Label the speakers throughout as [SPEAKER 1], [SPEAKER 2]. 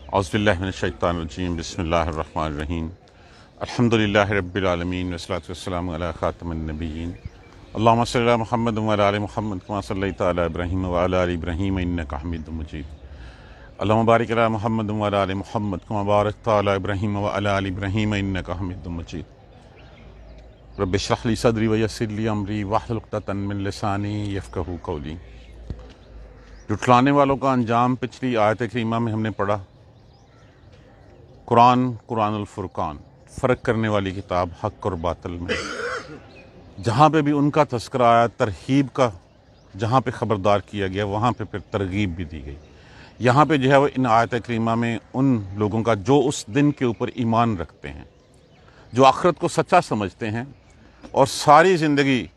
[SPEAKER 1] औज़ुबिल्लाहि मिनश्शैतानिर्रजीम बिस्मिल्लाहिर्रहमानिर्रहीम अल्हम्दुलिल्लाहि रब्बिल आलमीन वस्सलातु वस्सलामु अला खातिमिन नबिय्यीन अल्लाहुम्मा सल्लि अला मुहम्मद व अला आलि मुहम्मद कमा सल्लैता अला इब्राहीम व अला आलि इब्राहीम इन्नका हमीदुम मजीद अल्लाहुम्मा बारिक अला मुहम्मद व अला आलि मुहम्मद कमा बारकता अला इब्राहीम व अला आलि इब्राहीम इन्नका हमीदुम मजीद रब्बि इश्रह ली सदरी व यस्सिर ली अमरी वहलुल उक़दतन मिन लिसानी यफ़क़हू क़ौली। जुटलाने वालों का अंजाम पिछली आयत करीमा में हमने पढ़ा। कुरानुल फुरकान, फ़र्क करने वाली किताब हक़ और बातिल में, जहाँ पे भी उनका तज़किरा आया, तरहीब का जहाँ पे ख़बरदार किया गया वहाँ पे फिर तरगीब भी दी गई। यहाँ पे जो है वो इन आयत करीमा में उन लोगों का जो उस दिन के ऊपर ईमान रखते हैं, जो आखिरत को सच्चा समझते हैं और सारी ज़िंदगी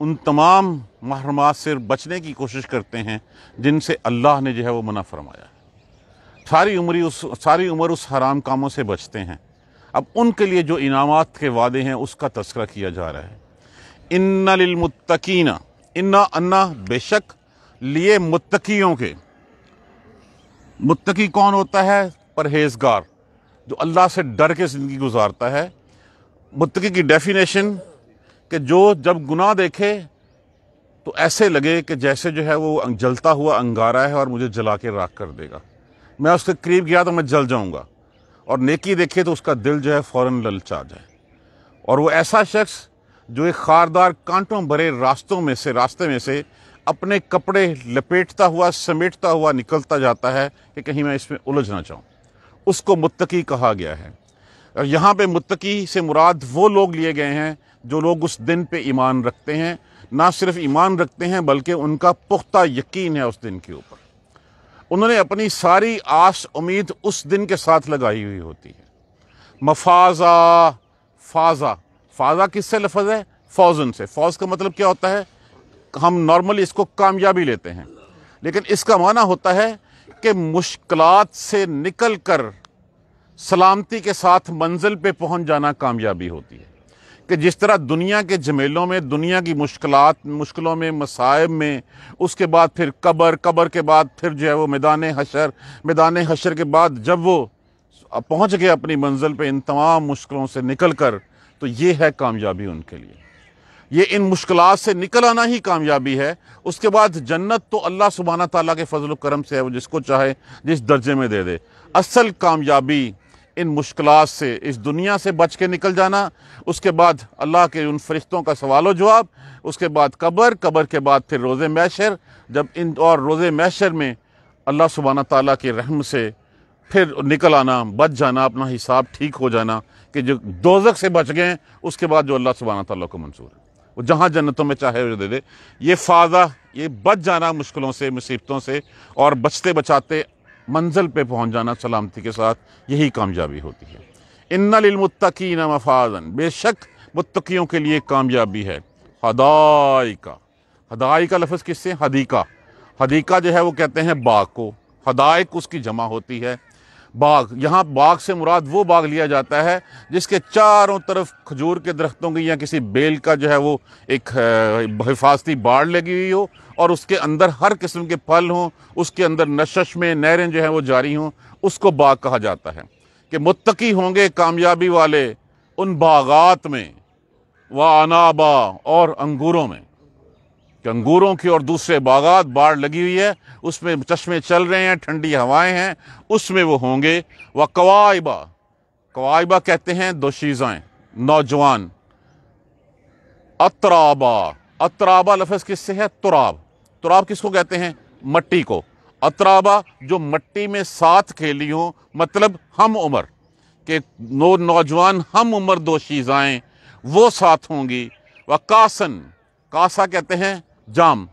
[SPEAKER 1] उन तमाम महरमात से बचने की कोशिश करते हैं जिनसे अल्लाह ने जो है वो मना फरमाया। सारी उम्र उस हराम कामों से बचते हैं। अब उनके लिए जो इनामात के वादे हैं उसका तज़किरा किया जा रहा है। इन्ना लिल मुत्तकीना, इन्ना अन्ना बेशक, लिए मुत्तकियों के। मुत्तकी कौन होता है? परहेजगार, जो अल्लाह से डर के ज़िंदगी गुजारता है। मुत्तकी की डेफिनेशन कि जो जब गुनाह देखे तो ऐसे लगे कि जैसे जो है वो जलता हुआ अंगारा है और मुझे जला के राख कर देगा, मैं उसके करीब गया तो मैं जल जाऊंगा। और नेकी देखे तो उसका दिल जो है फ़ौरन ललचा जाए। और वो ऐसा शख्स जो एक खारदार कांटों भरे रास्ते में से अपने कपड़े लपेटता हुआ समेटता हुआ निकलता जाता है कि कहीं मैं इसमें उलझ ना जाऊं, उसको मुत्तकी कहा गया है। और यहाँ पे मुत्तकी से मुराद वो लोग लिए गए हैं जो लोग उस दिन पे ईमान रखते हैं। ना सिर्फ ईमान रखते हैं बल्कि उनका पुख्ता यकीन है उस दिन के ऊपर। उन्होंने अपनी सारी आस उम्मीद उस दिन के साथ लगाई हुई होती है। मफाजा, फाजा किससे लफ्ज़ है? फौजन से। फौज का मतलब क्या होता है? हम नॉर्मली इसको कामयाबी लेते हैं, लेकिन इसका माना होता है कि मुश्किलात से निकल कर सलामती के साथ मंजिल पे पहुंच जाना कामयाबी होती है। कि जिस तरह दुनिया के झमेलों में, दुनिया की मुश्किलों में, मसाइब में, उसके बाद फिर कब्र के बाद फिर जो है वो मैदान हशर के बाद जब वो पहुंच गए अपनी मंजिल पे इन तमाम मुश्किलों से निकल कर, तो ये है कामयाबी उनके लिए। ये इन मुश्किलात से निकल आना ही कामयाबी है। उसके बाद जन्नत तो अल्लाह सुब्हाना ताला के फजल करम से है, वो जिसको चाहे जिस दर्जे में दे दे। असल कामयाबी इन मुश्किलात से, इस दुनिया से बच के निकल जाना, उसके बाद अल्लाह के उन फरिश्तों का सवाल जवाब, उसके बाद कब्र के बाद फिर रोज़े महशर, जब इन और रोज़े महशर में अल्लाह सुब्हाना ताला के रहम से फिर निकल आना, बच जाना, अपना हिसाब ठीक हो जाना कि जो दोज़ख से बच गए, उसके बाद जो अल्लाह सुब्हाना ताला को मंजूर है वो जहाँ जन्नतों में चाहे वो दे दे। ये फ़ाज़ा, ये बच जाना मुश्किलों से, मुसीबतों से, और बचते बचाते मंजिल पे पहुंच जाना सलामती के साथ, यही कामयाबी होती है। इन्ना लिल मुत्तकीना मफ़ाज़न, बेशक मुत्तकियों के लिए कामयाबी है। हदाइका लफ्ज़ किससे? हदीका जो है वो कहते हैं बाग को। हदाइक उसकी जमा होती है बाग। यहाँ बाग से मुराद वो बाग लिया जाता है जिसके चारों तरफ खजूर के दरख्तों की या किसी बेल का जो है वो एक हिफाजती बाड़ लगी हुई हो और उसके अंदर हर किस्म के फल हों, उसके अंदर नशश में नहरें जो हैं वो जारी हों, उसको बाग कहा जाता है। कि मुत्तकी होंगे कामयाबी वाले उन बागात में, व अनाबा, और अंगूरों में, कि अंगूरों की और दूसरे बागात बाढ़ लगी हुई है, उसमें चश्मे चल रहे हैं, ठंडी हवाएं हैं, उसमें वो होंगे। व कवाइबा कहते हैं दोशीज़ाएं, नौजवान। अतराबा लफ्ज़ किससे है? तुराब किसको कहते हैं? मट्टी को। अतराबा जो मट्टी में साथ खेली हो, मतलब हम उम्र के नौजवान, हम उम्र दोशीज़ाएं वो साथ होंगी। व कासा कहते हैं जाम।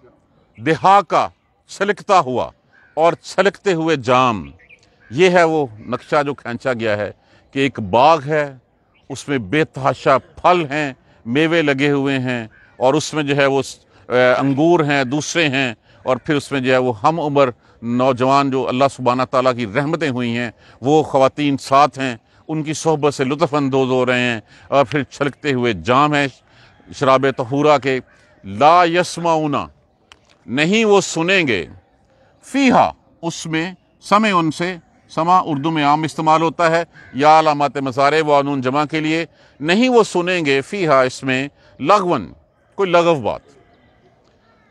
[SPEAKER 1] दिहाका छलकता हुआ, और छलकते हुए जाम। ये है वो नक्शा जो खींचा गया है कि एक बाग है, उसमें बेतहाशा फल हैं, मेवे लगे हुए हैं, और उसमें जो है वो अंगूर हैं, दूसरे हैं, और फिर उसमें जो है वो हम उम्र नौजवान जो अल्लाह सुब्हाना ताला की रहमतें हुई हैं वो ख़वातीन साथ हैं, उनकी सोहबत से लुत्फ़ अंदोज़ हो रहे हैं। और फिर छलकते हुए जाम है शराब तहूरा के। ला यस्माउना, नहीं वो सुनेंगे, फ़ीहा उसमें, समय उनसे سما اردو میں عام استعمال ہوتا ہے یا علامات مضارع و نون جمع کے لیے. نہیں وہ سنیں گے فیہا اس میں لغون کوئی لغو بات،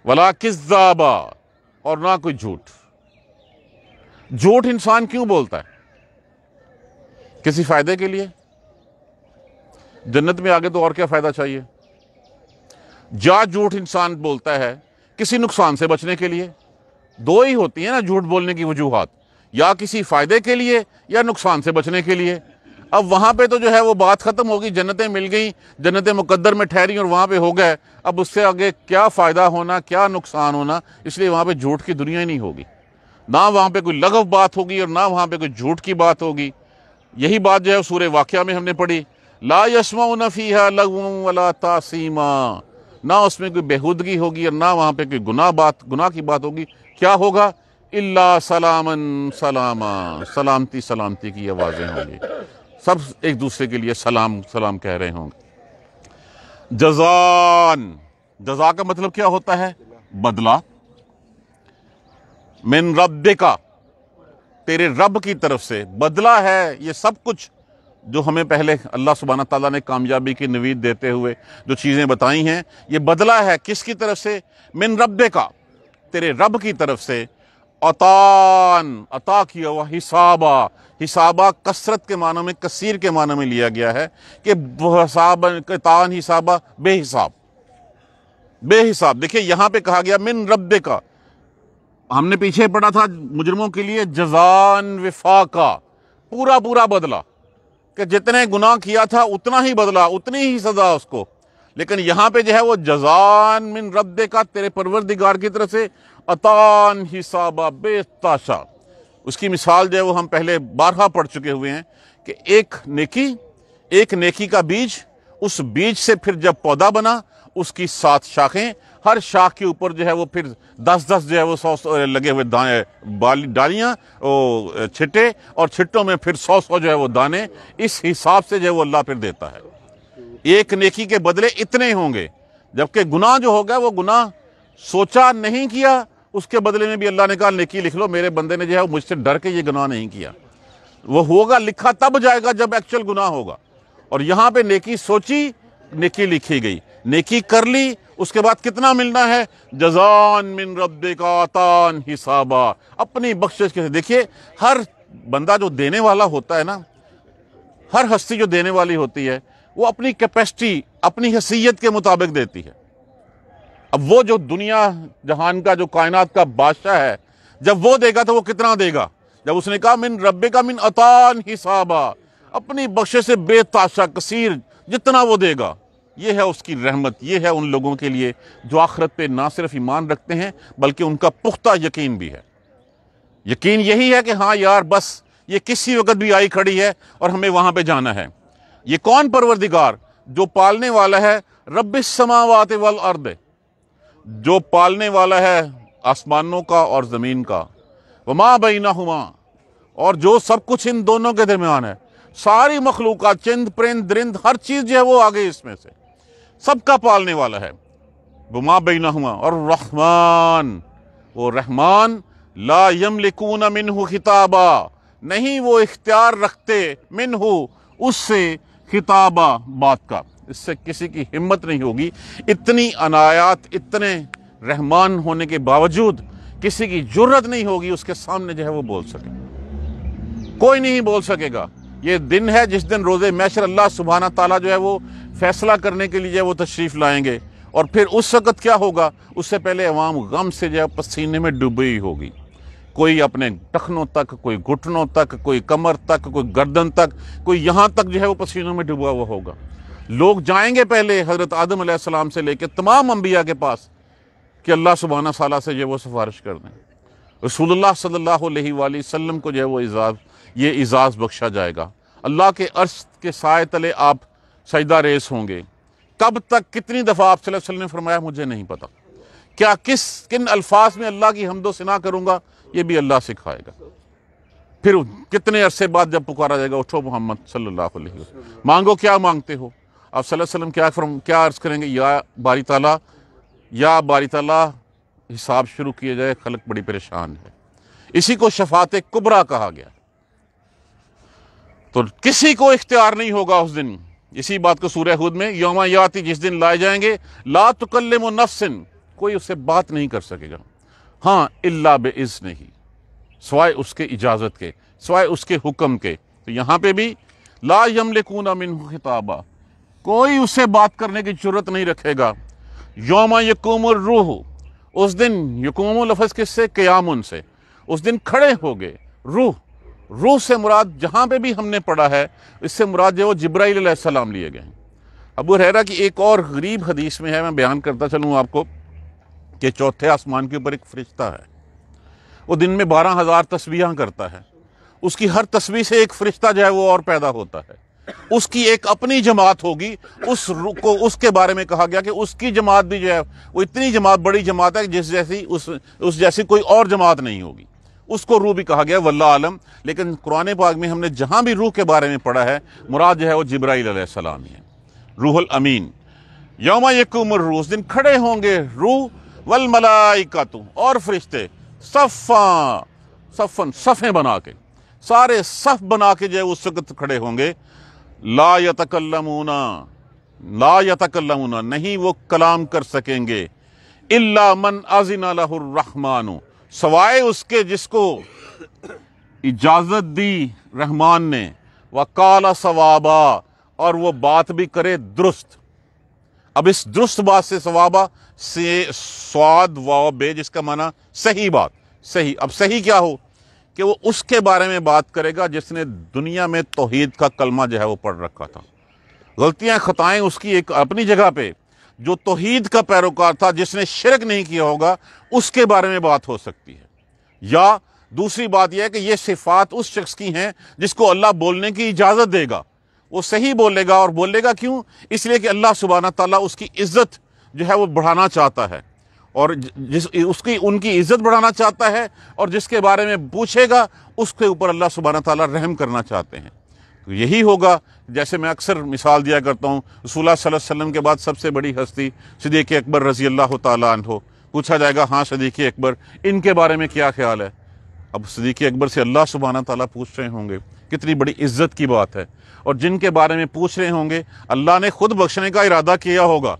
[SPEAKER 1] ولا کذابا اور نہ کوئی جھوٹ. جھوٹ انسان کیوں بولتا ہے؟ کسی فائدے کے لیے. جنت میں آگے تو اور کیا فائدہ چاہیے. جا جھوٹ انسان بولتا ہے کسی نقصان سے بچنے کے لیے. دو ہی ہوتی ہیں نا جھوٹ بولنے کی وجوہات، یا کسی فائدے کے لیے یا نقصان سے بچنے کے لیے. اب وہاں پہ تو جو ہے وہ بات ختم ہوگی، جنتیں مل گئیں، جنت مقدر میں ٹھہری اور وہاں پہ ہو گئے. اب اس سے آگے کیا فائدہ ہونا، کیا نقصان ہونا، اس لیے وہاں پہ جھوٹ کی دنیا ہی نہیں ہوگی. نہ وہاں پہ کوئی لغو بات ہوگی اور نہ وہاں پہ کوئی جھوٹ کی بات ہوگی. یہی بات جو ہے سورہ واقعہ میں ہم نے پڑھی، لا یسمعون فیہا لغوا ولا تاثیما. نہ اس میں کوئی بےہودگی ہوگی اور نہ وہاں پہ کوئی گناہ کی بات ہوگی. کیا ہوگا؟ الا سلاما سلاما، سلامتی سلامتی کی آوازیں ہوں گی. سب ایک دوسرے کے لیے سلام سلام کہہ رہے ہوں گے. جزان، جزا کا مطلب کیا ہوتا ہے؟ بدلہ. من ربک، تیرے رب کی طرف سے بدلہ ہے. یہ سب کچھ جو ہمیں پہلے اللہ سبحانہ تعالیٰ نے کامیابی کی نوید دیتے ہوئے جو چیزیں بتائی ہیں، یہ بدلہ ہے کس کی طرف سے؟ من ربک، تیرے رب کی طرف سے. عطان، عطا کیا ہوا. حسابا، حسابا کثرت کے معنی میں، کثیر کے معنی میں لیا گیا ہے کہ حساب عطان حسابا بے حساب، بے حساب. دیکھیں یہاں پہ کہا گیا من ربک. ہم نے پیچھے پڑھا تھا مجرموں کے لیے جزان وفاقا، پورا پورا بدلہ، کہ جتنے گناہ کیا تھا اتنا ہی بدلہ، اتنی ہی سزا اس کو. لیکن یہاں پہ جو ہے وہ جزان من ربک، تیرے پروردگار کی طرف سے. عطان حسابا بے تاشا. اس کی مثال جو ہے وہ ہم پہلے بارہا پڑھ چکے ہوئے ہیں کہ ایک نیکی کا بیج، اس بیج سے پھر جب پودا بنا، اس کی 7 شاخیں، ہر شاخ کے اوپر جو ہے وہ پھر 10 جو ہے وہ 100 لگے ہوئے ڈالیاں، چھٹے، اور چھٹوں میں پھر 100 جو ہے وہ دانے. اس حساب سے جو ہے وہ اللہ پھر دیتا ہے. ایک نیکی کے بدلے اتنے ہوں گے. جبکہ گناہ جو ہوگا وہ گناہ سوچا نہیں کیا، اس کے بدلے میں بھی اللہ نے کہا نیکی لکھ لو، میرے بندے نے جو ہے مجھ سے ڈر کے یہ گناہ نہیں کیا. وہ ہوگا لکھا تب جائے گا جب ایکچوئل گناہ ہوگا. اور یہاں پہ نیکی سوچی، نیکی لکھی گئی. نیکی کر لی، اس کے بعد کتنا ملنا ہے؟ جزان من ربک عطان حسابا، اپنی بخشش کے. دیکھیے ہر بندہ جو دینے والا ہوتا ہے نا، ہر ہستی جو دینے والی ہوتی ہے، وہ اپنی کیپیسٹی، اپنی حیثیت کے مطابق دیتی ہے. اب وہ جو دنیا جہان کا، جو کائنات کا بادشاہ ہے، جب وہ دے گا تو وہ کتنا دے گا؟ جب اس نے کہا من ربک من عطان حسابا، اپنی بخشش سے بے تاشا کثیر، جتنا وہ دے گا. یہ ہے اس کی رحمت. یہ ہے ان لوگوں کے لیے جو آخرت پہ نہ صرف ایمان رکھتے ہیں بلکہ ان کا پختہ یقین بھی ہے. یقین یہی ہے کہ ہاں یار بس یہ کسی وقت بھی آئی کھڑی ہے اور ہمیں وہاں پہ جانا ہے. یہ کون پروردگار؟ جو پالنے والا ہے. رب السماوات والارض، جو پالنے والا ہے آسمانوں کا اور زمین کا. وما بینہما، اور جو سب کچھ ان دونوں کے درمیان ہے. ساری مخلوقات، چند پرند درند، ہر چیز جو ہے وہ آگے اس میں سے سب کا پالنے والا ہے. وما بینہما، اور الرحمن، وہ رحمان. لا یملکون منہ خطابا، نہیں وہ اختیار رکھتے منہ، اس سے خطابہ بات کا. اس سے کسی کی ہمت نہیں ہوگی. اتنی عنایات، اتنے رحمان ہونے کے باوجود کسی کی جرت نہیں ہوگی اس کے سامنے جو ہے وہ بول سکے. کوئی نہیں بول سکے گا. یہ دن ہے جس دن روز محشر اللہ سبحانہ تعالیٰ جو ہے وہ فیصلہ کرنے کے لیے وہ تشریف لائیں گے. اور پھر اس وقت کیا ہوگا؟ اس سے پہلے عوام غم سے جو ہے پسینے میں ڈوبی ہوگی. کوئی اپنے ٹخنوں تک، کوئی گھٹنوں تک، کوئی کمر تک، کوئی گردن تک، کوئی یہاں تک جو ہے وہ پسینوں میں ڈوبا ہوا ہوگا. لوگ جائیں گے پہلے حضرت آدم علیہ السلام سے لے کے تمام انبیاء کے پاس کہ اللہ سبحانہ تعالیٰ سے جو ہے وہ سفارش کر دیں. رسول اللہ صلی اللہ علیہ وآلہ وسلم کو جو ہے وہ یہ اعزاز بخشا جائے گا. اللہ کے عرش کے سائے تلے آپ سجدہ ریز ہوں گے. کب تک، کتنی دفعہ آپ صلی اللہ علیہ وسلم نے فرمایا مجھے نہیں پتا. کیا کن الفاظ میں اللہ کی حمد و ثنا کروں گا یہ بھی اللہ سکھائے گا. پھر کتنے عرصے بعد جب پکارا جائے گا اٹھو محمد صلی اللہ علیہ وسلم، مانگو کیا مانگتے ہو. آپ صلی اللہ علیہ وسلم کیا عرض کریں گے؟ یا باری تعالیٰ حساب شروع کیا جائے، خلق بڑی پریشان ہے. اسی کو شفاعت کبریٰ کہا گیا. تو کسی کو اختیار نہیں ہوگا اس دن. اسی بات کو سورہ ہود میں یوم یاتی، جس دن لائے جائیں گے، لا تکلم نفس، کوئی اس سے بات نہیں کر سکے گا، ہاں الا باذنہ، سوائے اس کے اجازت کے، سوائے اس کے حکم کے. تو یہاں پہ بھی لا یملکون منہ خطابا، کوئی اس سے بات کرنے کی جرت نہیں رکھے گا. یوم یقوم الروح، اس دن یقوم لفظ کس سے؟ قیام سے. اس دن کھڑے ہوگے روح. روح سے مراد جہاں پہ بھی ہم نے پڑھا ہے، اس سے مراد جو جبرائیل علیہ السلام لیے گئے ہیں. ابو ہریرہ کی ایک اور غریب حدیث میں ہے، میں بیان کرتا چلوں آپ کو، کہ چوتھے آسمان کے اوپر ایک فرشتہ ہے، وہ دن میں 12,000 تسبیحاں کرتا ہے. اس کی ہر تسبیح سے ایک فرشتہ جو ہے وہ اور پیدا ہوتا ہے. اس کی ایک اپنی جماعت ہوگی. اس کے بارے میں کہا گیا کہ اس کی جماعت بھی جو ہے وہ اتنی جماعت، بڑی جماعت ہے جس جیسی اس جیسی کوئی اور جماعت نہیں ہوگی. اس کو روح بھی کہا گیا، واللہ عالم. لیکن قرآن پاک میں ہم نے جہاں بھی روح کے بارے میں پڑھا ہے، مراد جو ہے وہ جبرائیل علیہ السلام ہے، روح الامین. یوم یقوم الروح، اس دن کھڑے ہوں گے روح، والملائکۃ، اور فرشتے، صفیں بنا کے، سارے صف بنا کے جو ہے اس وقت کھڑے ہوں گے. لا یتکلمون، نہیں وہ کلام کر سکیں گے، الا من اذن لہ الرحمن، سوائے اس کے جس کو اجازت دی رحمان نے، وقال صوابا، اور وہ بات بھی کرے درست. اب اس درست بات سے ثوابہ سے سواد واو بے، جس کا معنی صحیح بات، صحیح. اب صحیح کیا ہو؟ کہ وہ اس کے بارے میں بات کرے گا جس نے دنیا میں توحید کا کلمہ جو ہے وہ پڑھ رکھا تھا. غلطیاں خطائیں اس کی ایک اپنی جگہ پہ، جو توحید کا پیروکار تھا، جس نے شرک نہیں کیا ہوگا، اس کے بارے میں بات ہو سکتی ہے. یا دوسری بات یہ ہے کہ یہ صفات اس شخص کی ہیں جس کو اللہ بولنے کی اجازت دے گا، وہ صحیح بولے گا. اور بولے گا کیوں؟ اس لیے کہ اللہ سبحانہ تعالیٰ اس کی عزت جو ہے وہ بڑھانا چاہتا ہے، اور ان کی عزت بڑھانا چاہتا ہے، اور جس کے بارے میں پوچھے گا اس کے اوپر اللہ سبحانہ تعالیٰ رحم کرنا چاہتے ہیں. تو یہی ہوگا. جیسے میں اکثر مثال دیا کرتا ہوں، رسول اللہ صلی اللہ علیہ وسلم کے بعد سب سے بڑی ہستی صدیق اکبر رضی اللہ تعالیٰ عنہ. پوچھا جائے گا، ہاں صدیق اکبر، ان کے بارے میں کیا خیال ہے؟ اب صدیق اکبر سے اللہ سبحانہ تعالیٰ پوچھ رہے ہوں گے، کتنی بڑی عزت کی بات ہے. اور جن کے بارے میں پوچھ رہے ہوں گے اللہ نے خود بخشنے کا ارادہ کیا ہوگا.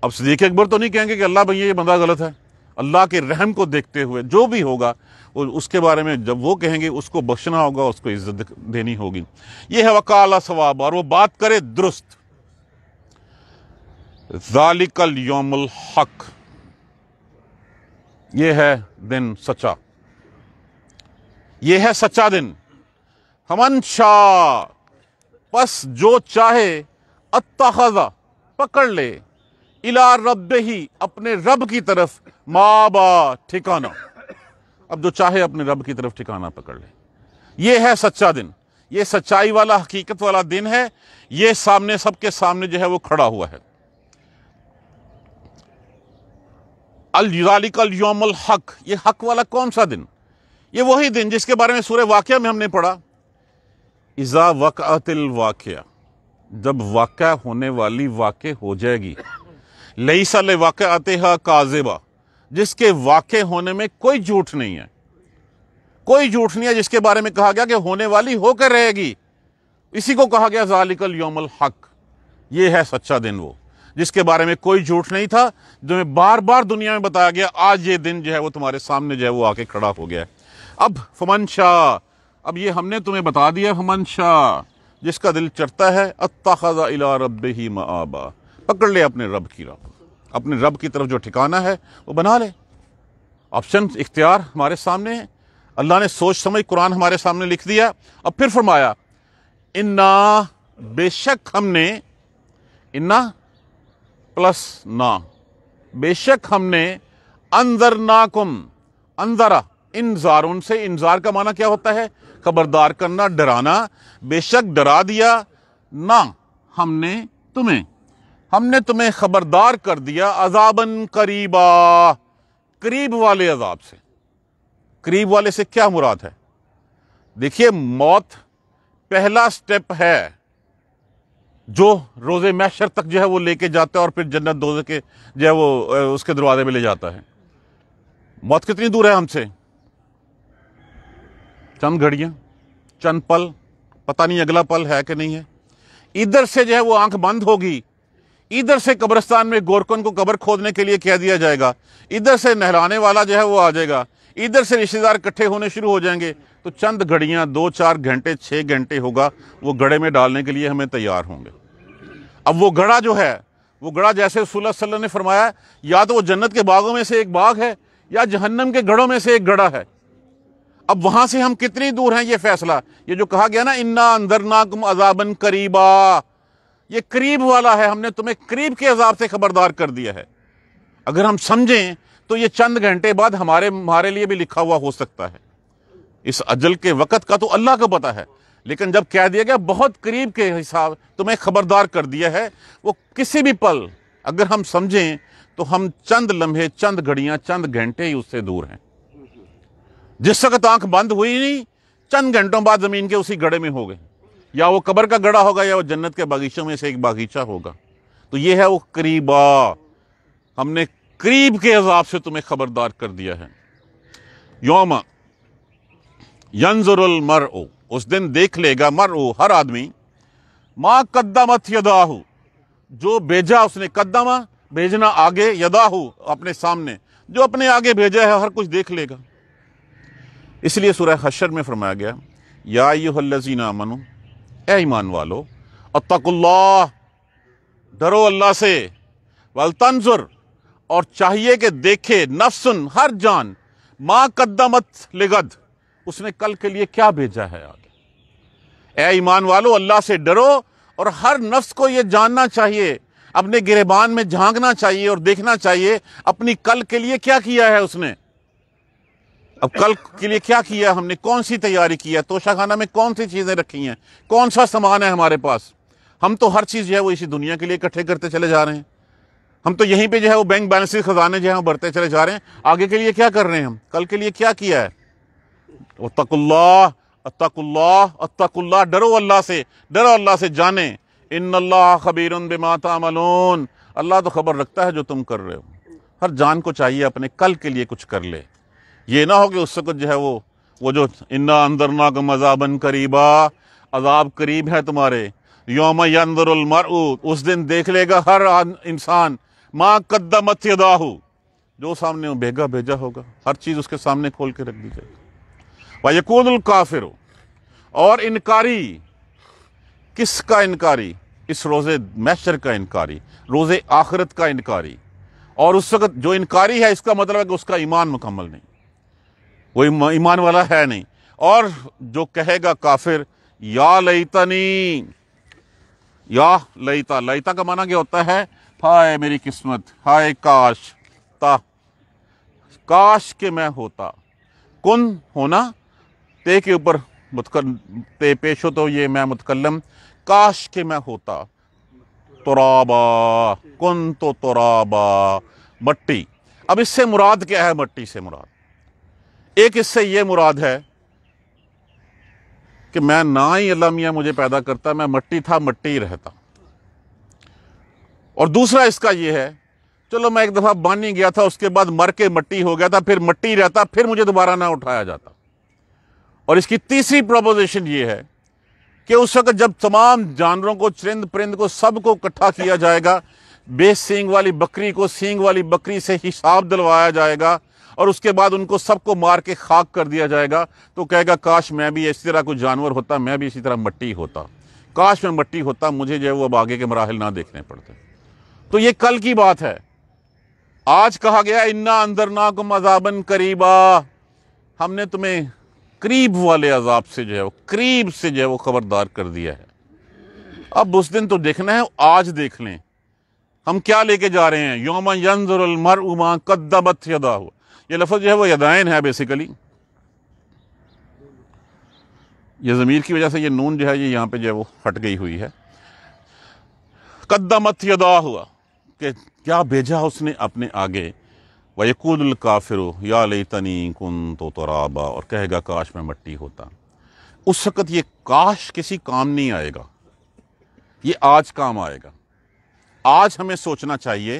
[SPEAKER 1] اب صدیق اکبر تو نہیں کہیں گے کہ اللہ بھئی یہ بندہ غلط ہے. اللہ کے رحم کو دیکھتے ہوئے جو بھی ہوگا اس کے بارے میں جب وہ کہیں گے اس کو بخشنا ہوگا، اس کو عزت دینی ہوگی. یہ ہے وقال صواب، اور وہ بات کرے درست. ذالک الیوم الحق، یہ ہے دن سچا، یہ ہے سچا دن. فمن شاء، پس جو چاہے، اتخذ، پکڑ لے، الی ربہ، اپنے رب کی طرف، مآبا، ٹھکانہ. اب جو چاہے اپنے رب کی طرف ٹھکانہ پکڑ لے. یہ ہے سچا دن، یہ سچائی والا، حقیقت والا دن ہے. یہ سامنے، سب کے سامنے جو ہے وہ کھڑا ہوا ہے. ذالک الیوم الحق، یہ حق والا کون سا دن؟ یہ وہی دن جس کے بارے میں سورہ واقعہ میں ہم نے پڑھا، اذا وقعت الواقعہ، جب واقع ہونے والی واقع ہو جائے گی. لیس لواقعتھا کاذبہ، جس کے واقع ہونے میں کوئی جھوٹ نہیں ہے، کوئی جھوٹ نہیں ہے. جس کے بارے میں کہا گیا کہ ہونے والی ہو کر رہے گی، اسی کو کہا گیا ذالک الیوم الحق. یہ ہے سچا دن، وہ جس کے بارے میں کوئی جھوٹ نہیں تھا، جو میں بار بار دنیا میں بتایا گیا. آج یہ دن جو ہے وہ تمہارے سامنے جو ہے وہ آ کے کھڑا ہو گیا ہے. اب فمن شاء، اب یہ ہم نے تمہیں بتا دیا، فمن شاء، جس کا دل چڑھتا ہے، اتخذ الی ربہ مآبا، پکڑ لے اپنے رب کی راہ، اپنے رب کی طرف جو ٹھکانہ ہے وہ بنا لے. آپشن، اختیار ہمارے سامنے ہے. اللہ نے سوچ سمجھ قرآن ہمارے سامنے لکھ دیا. اب پھر فرمایا، انا، بے شک ہم نے، انا پلس نا، بے شک ہم نے، انذرناکم، انذرا، انذار، ان سے انذار کا معنی کیا ہوتا ہے؟ خبردار کرنا، ڈرانا. بے شک ڈرا دیا، نہ ہم نے تمہیں خبردار کر دیا، عذاباً قریبا، قریب والے عذاب سے. قریب والے سے کیا مراد ہے؟ دیکھیے، موت پہلا سٹیپ ہے جو روز محشر تک جو ہے وہ لے کے جاتا ہے، اور پھر جنت دوزخ کے جو ہے وہ اس کے دروازے پہ لے جاتا ہے. موت کتنی دور ہے ہم سے؟ چند گھڑیاں، چند پل، पता नहीं अगला पल है कि नहीं है। इधर से जो है वो आंख बंद होगी, इधर से कब्रिस्तान में गोरकन को कब्र खोदने के लिए कह दिया जाएगा, इधर से नहलाने वाला जो है वो आ जाएगा, इधर से रिश्तेदार इकट्ठे होने शुरू हो जाएंगे। तो चंद घड़ियां, 2-4 घंटे, 6 घंटे होगा, वो गड़े में डालने के लिए हमें तैयार होंगे। अब वो गड़ा जो है, वो गड़ा जैसे रसूलुल्लाह सल्लल्लाहु अलैहि वसल्लम ने फरमाया, या तो वो जन्नत के बागों में से एक बाग है या जहन्नम के गढ़ों में से एक गड़ा है। अब वहां से हम कितनी दूर हैं, ये फैसला, ये जो कहा गया ना, इन्ना अंदरनाकुम अज़ाबन करीबा, ये करीब वाला है, हमने तुम्हें करीब के अजाब से खबरदार कर दिया है। अगर हम समझें तो ये चंद घंटे बाद हमारे लिए भी लिखा हुआ हो सकता है। इस अजल के वक़्त का तो अल्लाह को पता है, लेकिन जब कह दिया गया बहुत करीब के हिसाब तुम्हें खबरदार कर दिया है, वो किसी भी पल अगर हम समझें तो हम चंद लम्हे, चंद घड़ियां, चंद घंटे ही उससे दूर हैं। जिस वक्त आंख बंद हुई नहीं, चंद घंटों बाद जमीन के उसी गड़े में हो गए, या वो कब्र का गड़ा होगा या वो जन्नत के बागीचों में से एक बागीचा होगा। तो ये है वो करीबा, हमने करीब के अजाब से तुम्हें खबरदार कर दिया है। यौमा यंजुरुल मरउ, उस दिन देख लेगा मरउ, हर आदमी, मा कद्दमत यदाहु, जो भेजा उसने, कद्दमा भेजना आगे, यदाहु अपने सामने, जो अपने आगे भेजा है हर कुछ देख लेगा। इसलिए सूरह हशर में फरमाया गया, या अय्युहल्लज़ीना आमनू, ए ईमान वालो, अत्तकुल्लाह, डरो अल्लाह से, वल तंजुर, और चाहिए कि देखे, नफ्सुन, हर जान, मा कद्दमत लिगद, उसने कल के लिए क्या भेजा है आगे। ए ईमान वालो, अल्लाह से डरो, और हर नफ्स को यह जानना चाहिए, अपने गिरेबान में झांकना चाहिए और देखना चाहिए अपनी कल के लिए क्या किया है उसने। अब कल के लिए क्या किया हमने, कौन सी तैयारी की है, तोशाखाना में कौन सी चीजें रखी हैं, कौन सा सामान है हमारे पास। हम तो हर चीज जो है वो इसी दुनिया के लिए इकट्ठे करते चले जा रहे हैं। हम तो यहीं पे जो है वो बैंक बैलेंसेस, खजाने जो है वो बढ़ते चले जा रहे हैं। आगे के लिए क्या कर रहे हैं हम, कल के लिए क्या किया है। अत्तकुल्लाह, अत्तकुल्लाह, अत्तकुल्लाह, डरो अल्लाह से, डरो अल्लाह से, जाने, इन्नल्लाह खबीरुन बिमा तामलून, अल्लाह तो खबर रखता है जो तुम कर रहे हो। हर जान को चाहिए अपने कल के लिए कुछ कर ले। ये ना हो कि उस वक्त जो है वो जो इन्ना अंदरनाकुम अज़ाबन करीबा, अजाब करीब है तुम्हारे। यौम यंजुरुल मरउ, उस दिन देख लेगा हर इंसान, मा कद्दमत यदाहु, जो सामने वो भेजा होगा, हर चीज उसके सामने खोल के रख दी जाएगी। व यक़ूलुल काफिरु, और इनकारी, किसका इनकारी, इस रोजे महशर का इनकारी, रोजे आखिरत का इनकारी। और उस वक्त जो इनकारी है, इसका मतलब है कि उसका ईमान मुकम्मल नहीं, वो ईमान वाला है नहीं। और जो कहेगा काफिर, या लैतनी, या लैता, लैता का माना क्या होता है, हाय मेरी किस्मत, हाय काश, ता, काश के मैं होता, कुन होना, ते के ऊपर ते पेश हो तो ये मैं मुतकल्लम, काश के मैं होता, तुराबा, कुन तो तुराबा, मट्टी। अब इससे मुराद क्या है, मट्टी से मुराद, एक इससे ये मुराद है कि मैं ना ही अल्लाह मियाँ मुझे पैदा करता, मैं मट्टी था, मट्टी ही रहता। और दूसरा इसका ये है, चलो मैं एक दफा बानी गया था, उसके बाद मर के मट्टी हो गया था, फिर मट्टी रहता, फिर मुझे दोबारा ना उठाया जाता। और इसकी तीसरी प्रोपोजिशन ये है कि उस वक्त जब तमाम जानवरों को, चरिंद परिंद को, सबको इकट्ठा किया जाएगा, बेसींग वाली बकरी को सींग वाली बकरी से हिसाब दिलवाया जाएगा, और उसके बाद उनको सबको मार के खाक कर दिया जाएगा। तो कहेगा काश मैं भी इसी तरह कोई जानवर होता, मैं भी इसी तरह मट्टी होता, काश मैं मट्टी होता, मुझे जो है वो अब आगे के मराहिल ना देखने पड़ते। तो ये कल की बात है। आज कहा गया इन्ना अंदरनाकुम अज़ाबन करीबा, हमने तुम्हें करीब वाले अजाब से जो है वो, करीब से जो है वो खबरदार कर दिया है। अब उस दिन तो देखना है, आज देख लें हम क्या लेके जा रहे हैं। यौम यंजुरुल मरउ मा कद्दमत यदाहु, ये लफ्ज़ जो है वो यदाइन है बेसिकली, ये ज़मीर की वजह से ये नून जो है ये यहाँ पे जो है वो हट गई हुई है। कद्दमत यदाहु, कि क्या भेजा उसने अपने आगे। व यक़ूलुल काफिरु या लैतनी कुन्तु तुराबा, और कहेगा काश मैं मट्टी होता। उस वक़्त ये काश किसी काम नहीं आएगा, ये आज काम आएगा। आज हमें सोचना चाहिए,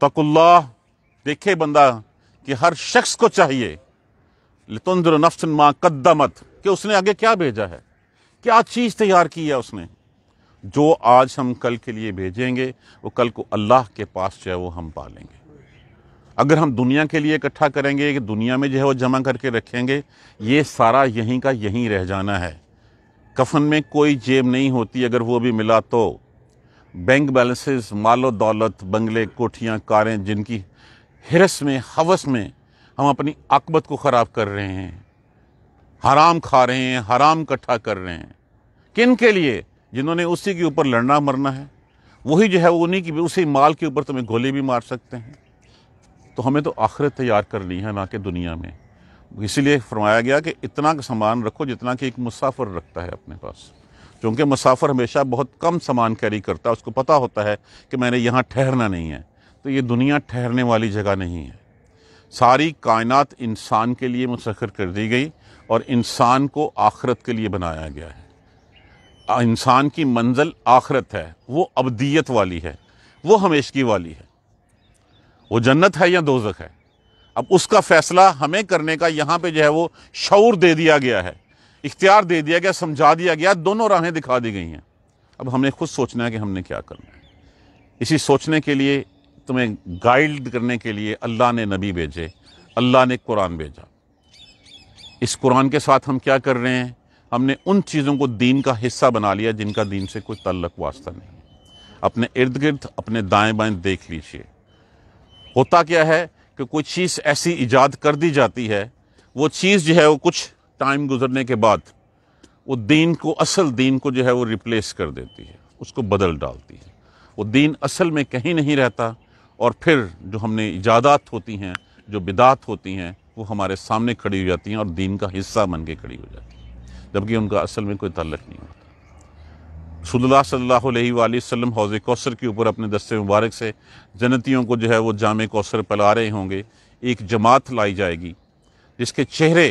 [SPEAKER 1] तक़ुल्लाह, देखे बंदा कि हर शख्स को चाहिए, लितुन्ज़िर नफ्सुन मा कद्दमत, कि उसने आगे क्या भेजा है, क्या चीज़ तैयार की है उसने। जो आज हम कल के लिए भेजेंगे वो कल को अल्लाह के पास जो है वो हम पालेंगे। अगर हम दुनिया के लिए इकट्ठा करेंगे कि दुनिया में जो है वो जमा करके रखेंगे, ये सारा यहीं का यहीं रह जाना है। कफन में कोई जेब नहीं होती, अगर वो भी मिला तो बैंक बैलेंसेस, मालो दौलत, बंगले, कोठियाँ, कारें, जिनकी हिरस में, हवस में हम अपनी आकबत को ख़राब कर रहे हैं, हराम खा रहे हैं, हराम इकट्ठा कर रहे हैं। किन के लिए? जिन्होंने उसी के ऊपर लड़ना मरना है। वही जो है वो उन्हीं की, उसी माल के ऊपर तुम्हें गोली भी मार सकते हैं। तो हमें तो आखिरत तैयार करनी है, ना कि दुनिया में। इसीलिए फरमाया गया कि इतना सामान रखो जितना कि एक मुसाफिर रखता है अपने पास। क्योंकि मुसाफिर हमेशा बहुत कम सामान कैरी करता है, उसको पता होता है कि मैंने यहाँ ठहरना नहीं है। तो ये दुनिया ठहरने वाली जगह नहीं है। सारी कायनात इंसान के लिए मुसख्खर कर दी गई और इंसान को आखिरत के लिए बनाया गया है। इंसान की मंजिल आखिरत है, वो अबदियत वाली है, वो हमेशगी वाली है। वो जन्नत है या दोज़ख है, अब उसका फैसला हमें करने का यहाँ पे जो है वो शऊर दे दिया गया है, इख्तियार दे दिया गया, समझा दिया गया, दोनों राहें दिखा दी गई हैं। अब हमने खुद सोचना है कि हमने क्या करना है। इसी सोचने के लिए, तुम्हें गाइड करने के लिए अल्लाह ने नबी भेजे, अल्लाह ने कुरान भेजा। इस कुरान के साथ हम क्या कर रहे हैं? हमने उन चीज़ों को दीन का हिस्सा बना लिया जिनका दीन से कोई ताल्लुक वास्ता नहीं। अपने इर्द गिर्द, अपने दाएं बाएं देख लीजिए। होता क्या है कि कोई चीज़ ऐसी इजाद कर दी जाती है, वो चीज़ जो है वो कुछ टाइम गुजरने के बाद वो दीन को, असल दीन को जो है वो रिप्लेस कर देती है, उसको बदल डालती है। वो दीन असल में कहीं नहीं रहता और फिर जो हमने इजादात होती हैं, जो बिदात होती हैं, वो हमारे सामने खड़ी हो जाती हैं और दीन का हिस्सा बन के खड़ी हो जाती हैं, जबकि उनका असल में कोई ताल्लुक नहीं होता। रसूलुल्लाह सल्लल्लाहु अलैहि वसल्लम हौज़ कौसर के ऊपर अपने दस्ते मुबारक से जन्नतियों को जो है वो जामे कौसर पिला रहे होंगे। एक जमात लाई जाएगी जिसके चेहरे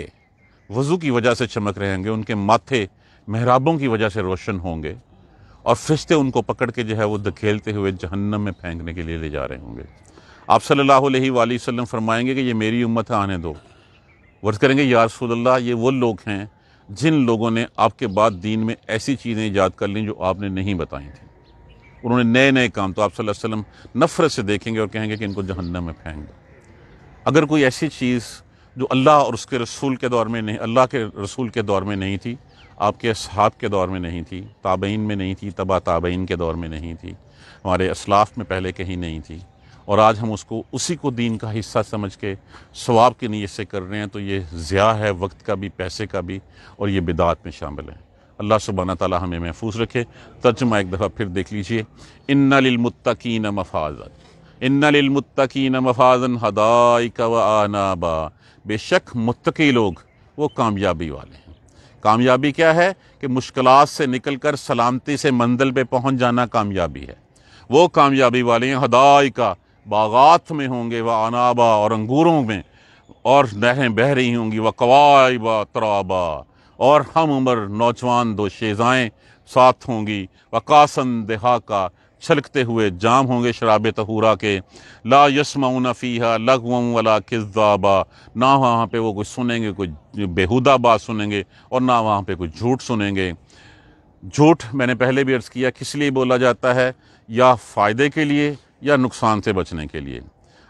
[SPEAKER 1] वज़ू की वजह से चमक रहे होंगे, उनके माथे महराबों की वजह से रोशन होंगे और फरिश्ते उनको पकड़ के जो है वो धकेलते हुए जहन्नम में फेंकने के लिए ले जा रहे होंगे। आप सल्लल्लाहु अलैहि वसल्लम फरमाएंगे कि ये मेरी उम्मत है, आने दो। वर्ज़ करेंगे, या रसूलल्लाह, ये वो लोग हैं जिन लोगों ने आपके बाद दीन में ऐसी चीज़ें ईजाद कर लीं जो आपने नहीं बताई थी। उन्होंने नए नए काम, तो आप सल्लल्लाहु अलैहि वसल्लम नफ़रत से देखेंगे और कहेंगे कि इनको जहन्नम में फेंक दो। अगर कोई ऐसी चीज़ जो अल्लाह और उसके रसूल के दौर में नहीं, अल्लाह के रसूल के दौर में नहीं थी, आपके असहाब के दौर में नहीं थी, ताबईन में नहीं थी, तबा ताबईन के दौर में नहीं थी, हमारे असलाफ में पहले कहीं नहीं थी, और आज हम उसको, उसी को दीन का हिस्सा समझ के सवाब की नीयत से कर रहे हैं, तो ये ज़िया है, वक्त का भी, पैसे का भी, और ये बिदात में शामिल है। अल्लाह सुब्हाना ताला हमें महफूज रखे। तर्जुमा एक दफ़ा फिर देख लीजिए। इन्ना लिलमुत्तकीन मफाज़न, इन्ना लिलमुत्तकीन मफाज़न हदाइक व आनाबा। बेशक मुत्तकी लोग वो कामयाबी वाले हैं। कामयाबी क्या है कि मुश्किलात से निकल कर सलामती से मंजिल पे पहुँच जाना कामयाबी है। वो कामयाबी वाले हैं हदाइका, बागात में होंगे, व अनाबा, और अंगूरों में, और नहरें बह रही होंगी, व कवाइबा तराबा, और हम उम्र नौजवान दो शेज़ाएँ साथ होंगी, व कासन देहाका, छलकते हुए जाम होंगे शराब तहूरा के। ला यस्माउना फ़ीहा लगवन वला किज़्ज़ाबा, ना वहाँ पे वो कुछ सुनेंगे, कोई बेहुदा बात सुनेंगे, और ना वहाँ पे कुछ झूठ सुनेंगे। झूठ मैंने पहले भी अर्ज़ किया किस लिए बोला जाता है, या फ़ायदे के लिए या नुकसान से बचने के लिए।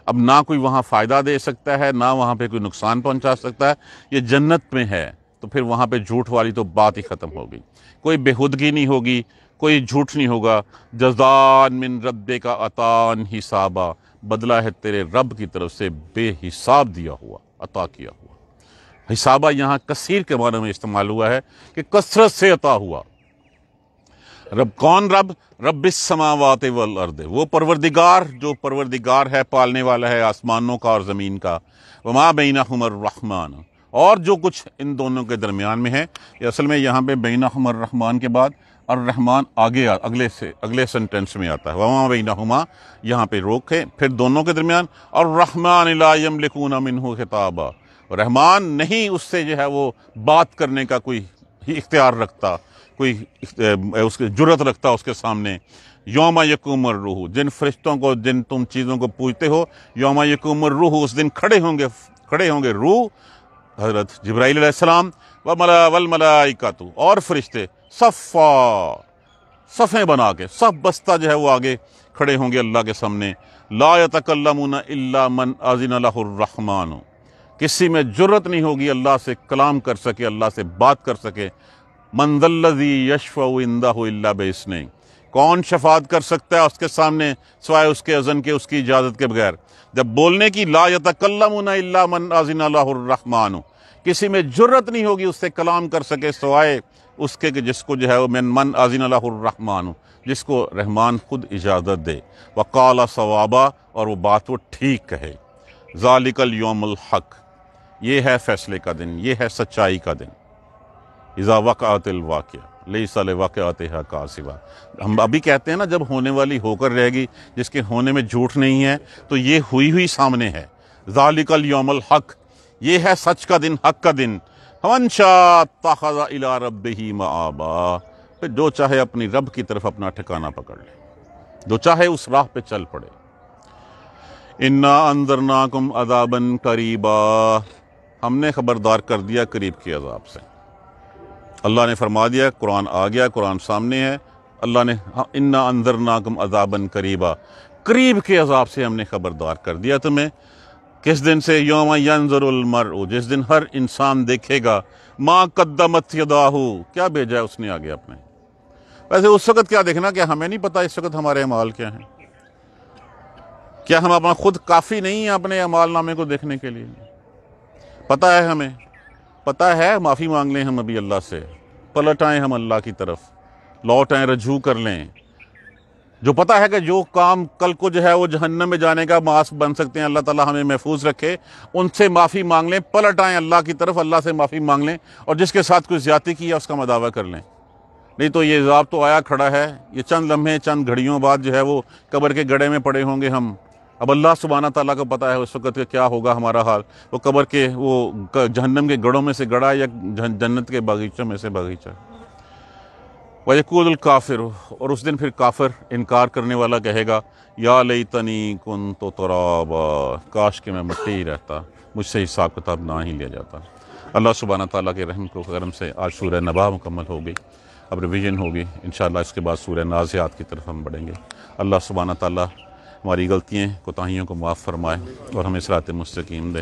[SPEAKER 1] अब ना कोई वहाँ फ़ायदा दे सकता है, ना वहाँ पे कोई नुकसान पहुँचा सकता है। ये जन्नत में है तो फिर वहाँ पे झूठ वाली तो बात ही ख़त्म होगी। कोई बेहुदगी नहीं होगी, कोई झूठ नहीं होगा। जज़ान मिन रब्बे का अतान हिसाबा, बदला है तेरे रब की तरफ से बेहिसाब दिया हुआ, अता किया हुआ। हिसाबा यहाँ कसीर के माने में इस्तेमाल हुआ है कि कसरत से अता हुआ। रब कौन? रब रब्बिस समावाति वल अर्द, वो परवरदिगार जो परवरदिगार है, पालने वाला है आसमानों का और ज़मीन का। वमा बैनहुमर रहमान, और जो कुछ इन दोनों के दरमियान में है। ये असल में यहाँ पे बैनहुमर रहमान के बाद और रहमान आगे अगले सेंटेंस में आता है। वमा बैनहुमा यहाँ पे रोक है, फिर दोनों के दरमियान, और रहमान ला यमलिकूना मिन्हु खिताबा, रहमान नहीं उससे जो है वो बात करने का कोई इख्तियार रखता, कोई उसके जुर्रत रखता उसके सामने। यौमा यकुमुर रूह, जिन फरिश्तों को, जिन तुम चीज़ों को पूजते हो, यौमा यकुमुर रूह, उस दिन खड़े होंगे रूह, हज़रत जिब्राईल अलैहिस्सलाम, वल मलाइकातु, और फरिश्ते, صفا، صفیں بنا کے، صف بستہ جو ہے وہ آگے کھڑے ہوں گے اللہ کے سامنے. لا یتکلمون الا من اذن لہ الرحمن، کسی میں جرت نہیں ہوگی اللہ سے کلام کر سکے، اللہ سے بات کر سکے. من ذا الذی یشفع عندہ الا باذنہ، کون شفاعت کر سکتا ہے اس کے سامنے سوائے اس کے اذن کے، اس کی اجازت کے بغیر. جب بولنے کی لا یتکلمون الا من اذن لہ الرحمن، کسی میں جرت نہیں ہوگی اس سے کلام کر سکے سوائے اس کے کہ جس کو جو ہے وہ من اذن لہ الرحمن، جس کو رحمان خود اجازت دے. وقال صوابا، اور وہ بات وہ ٹھیک کہے. ذالک الیوم الحق، یہ ہے فیصلے کا دن، یہ ہے سچائی کا دن. اذا وقعت الواقعہ لیس لواقعتھا کاذبہ، ہم ابھی کہتے ہیں نا جب ہونے والی ہو کر رہے گی، جس کے ہونے میں جھوٹ نہیں ہے، تو یہ ہوئی ہوئی سامنے ہے. ذالک الیوم الحق، یہ ہے سچ کا دن، حق کا دن. فمن شاء اتخذ الی ربہ مآبا، پھر جو چاہے اپنی رب کی طرف اپنا ٹھکانہ پکڑ لے، جو چاہے اس راہ پہ چل پڑے. انا انذرناکم عذابا قریبا، ہم نے خبردار کر دیا قریب کے عذاب سے. اللہ نے فرما دیا، قرآن آ گیا، قرآن سامنے ہے. اللہ نے انا انذرناکم عذابا قریبا، قریب کے عذاب سے ہم نے خبردار کر دیا تمہیں. کس دن سے؟ یوم ینظر المرء، جس دن ہر انسان دیکھے گا ما قدمت یداہ، کیا بھیجا ہے اس نے آگے اپنے. ویسے اس وقت کیا دیکھنا کہ ہمیں نہیں پتہ اس وقت ہمارے اعمال کیا ہیں؟ کیا ہم اپنا خود کافی نہیں ہیں اپنے اعمال نامے کو دیکھنے کے لیے؟ پتہ ہے ہمیں، پتہ ہے، معافی مانگ لیں ہم ابھی اللہ سے، پلٹ آئیں ہم اللہ کی طرف، لوٹ آئیں، رجوع کر لیں. جو پتہ ہے کہ جو کام کل کو جو ہے وہ جہنم میں جانے کا باعث بن سکتے ہیں، اللہ تعالیٰ ہمیں محفوظ رکھے، ان سے معافی مانگ لیں، پلٹ آئیں اللہ کی طرف، اللہ سے معافی مانگ لیں، اور جس کے ساتھ کوئی زیادتی کی ہے اس کا مداوع کر لیں. نہیں تو یہ عذاب تو آیا کھڑا ہے، یہ چند لمحے، چند گھڑیوں بعد جو ہے وہ قبر کے گڑھے میں پڑے ہوں گے ہم. اب اللہ سبحانہ تعالیٰ کو پتہ ہے اس وقت کہ کیا ہوگا ہمارا حال. وہ قبر کے وہ جہنم کے گڑھوں میں سے گڑھا یا جنت کے باغیچوں میں سے باغیچہ. وَيَقُولُ الْكَافِرُ، اور اس دن پھر کافر انکار کرنے والا کہے گا یا لیتنی کنت ترابا، کاش کہ میں مٹی ہی رہتا، مجھ سے حساب کتاب نہ ہی لیا جاتا. اللہ سبحانہ تعالیٰ کے رحم کو کرم سے آج سورہ نبا مکمل ہوگی، اب ریویژن ہوگی انشاءاللہ. اس کے بعد سورہ نازعات کی طرف ہم بڑھیں گے. اللہ سبحانہ تعالیٰ ہماری غلطیاں کوتاہیوں کو معاف فرمائے اور ہمیں صراط مستقیم دے.